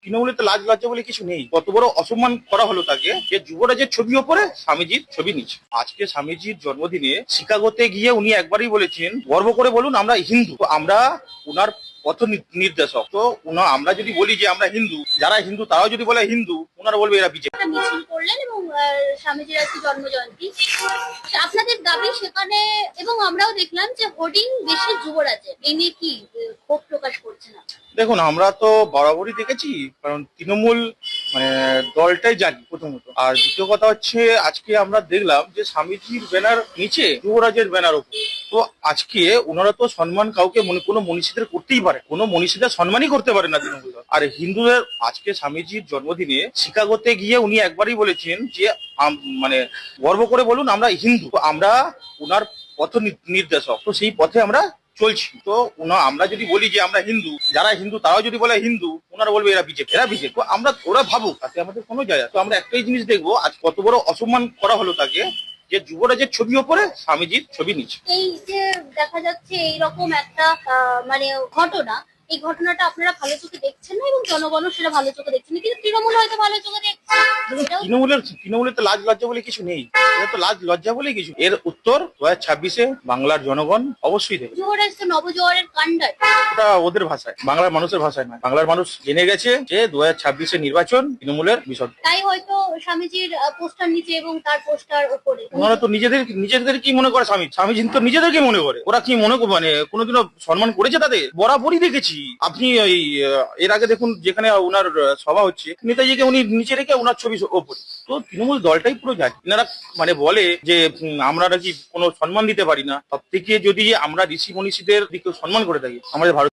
তৃণমূলে তো লাজ লজ্জা বলে কিছু নেই। কত বড় অসম্মান করা হলো তাকে, যে যুবরাজের ছবি ওপরে স্বামীজির ছবি নিচ্ছে। আজকে স্বামীজির জন্মদিনে শিকাগোতে গিয়ে উনি একবারই বলেছেন, গর্ব করে বলুন আমরা হিন্দু। তো আমরা উনার পথ নির্দেশক। তো আমরা যদি বলি যে আমরা হিন্দু, যারা হিন্দু তারাও যদি বলে হিন্দু, ওনারা বলবে এরা বিজেপি। একটা মিছিল করলেন এবং স্বামীজির আজকে জন্মজয়ন্তী, আপনাদের দাবি সেখানে, এবং আমরাও দেখলাম যে হোর্ডিং বেশি যুবরাজের, এই নিয়ে কি ক্ষোভ প্রকাশ করছেন আপনারা? দেখুন, আমরা তো বরাবরই দেখেছি, কারণ তৃণমূল মানে দলটাই জানি প্রথমত। আর দ্বিতীয় কথা হচ্ছে, আজকে আমরা দেখলাম যে স্বামীজির ব্যানার নিচে যুবরাজের ব্যানার উপর। তো আজকে ওনারা তো সম্মান কাউকে কোনো মনীষীদের করতেই পারে, কোনো মনীষীদের সম্মানই করতে পারে না তৃণমূল দল। আর হিন্দুদের আজকে স্বামীজির জন্মদিনে শিকাগোতে গিয়ে উনি একবারই বলেছেন যে মানে গর্ব করে বলুন আমরা হিন্দু। তো আমরা ওনার পথ নির্দেশক, তো সেই পথে আমরা চলছি। তো আমরা যদি বলি যে আমরা হিন্দু, যারা হিন্দু তারাও যদি বলে হিন্দু, ওনারা বলবে এরা বিজেপি, এরা বিজেপি। তো ওরা ভাবুক, তাতে আমাদের কোনো যায় আসে না। তো আমরা একটাই জিনিস দেখবো, আজ কত বড় অসম্মান করা হলো তাকে, যে যুবরাজের ছবি ওপরে স্বামীজির ছবি নিচ্ছে। এই যে দেখা যাচ্ছে এইরকম একটা মানে ঘটনা, এই ঘটনাটা আপনারা ভালো চোখে দেখছেন না এবং জনগণও সেটা ভালো চোখে দেখছেন না, কিন্তু তৃণমূল হয়তো ভালো চোখে দেখছে। তৃণমূলের তো লাজ লজ্জা বলে কিছু নেই। এটা তো লাজ লজ্জা বলে কিছু। এর উত্তর 2026-এ বাংলার জনগণ অবশ্যই দেবে। যুবরাজ তো নবজোয়ারের কাণ্ডার। ওটা ওদের ভাষায়, বাংলার মানুষের ভাষায় নয়। বাংলার মানুষ জেনে গেছে যে 2026-এর নির্বাচন তৃণমূলের বিষয়। তাই হয়তো স্বামীজির পোস্টার নিচে এবং তার পোস্টার উপরে ওনারা তো নিজেদের কি মনে করে, স্বামীজি তো নিজেদেরকে মনে করে। ওরা কি মনে করে, মানে কোনোদিনও সম্মান করেছে তাদের? বরাবরই দেখেছি। আপনি ওই এর আগে দেখুন, যেখানে ওনার সভা হচ্ছে, নেতাজিকে উনি নিচে রেখে ওনার ছবি ওপরে। তো তৃণমূল দলটাই পুরো যায়। এনারা মানে বলে যে আমরা নাকি কোনো সম্মান দিতে পারি না। সব থেকে যদি আমরা ঋষি মনীষীদের দিকে সম্মান করে থাকি আমাদের ভারত।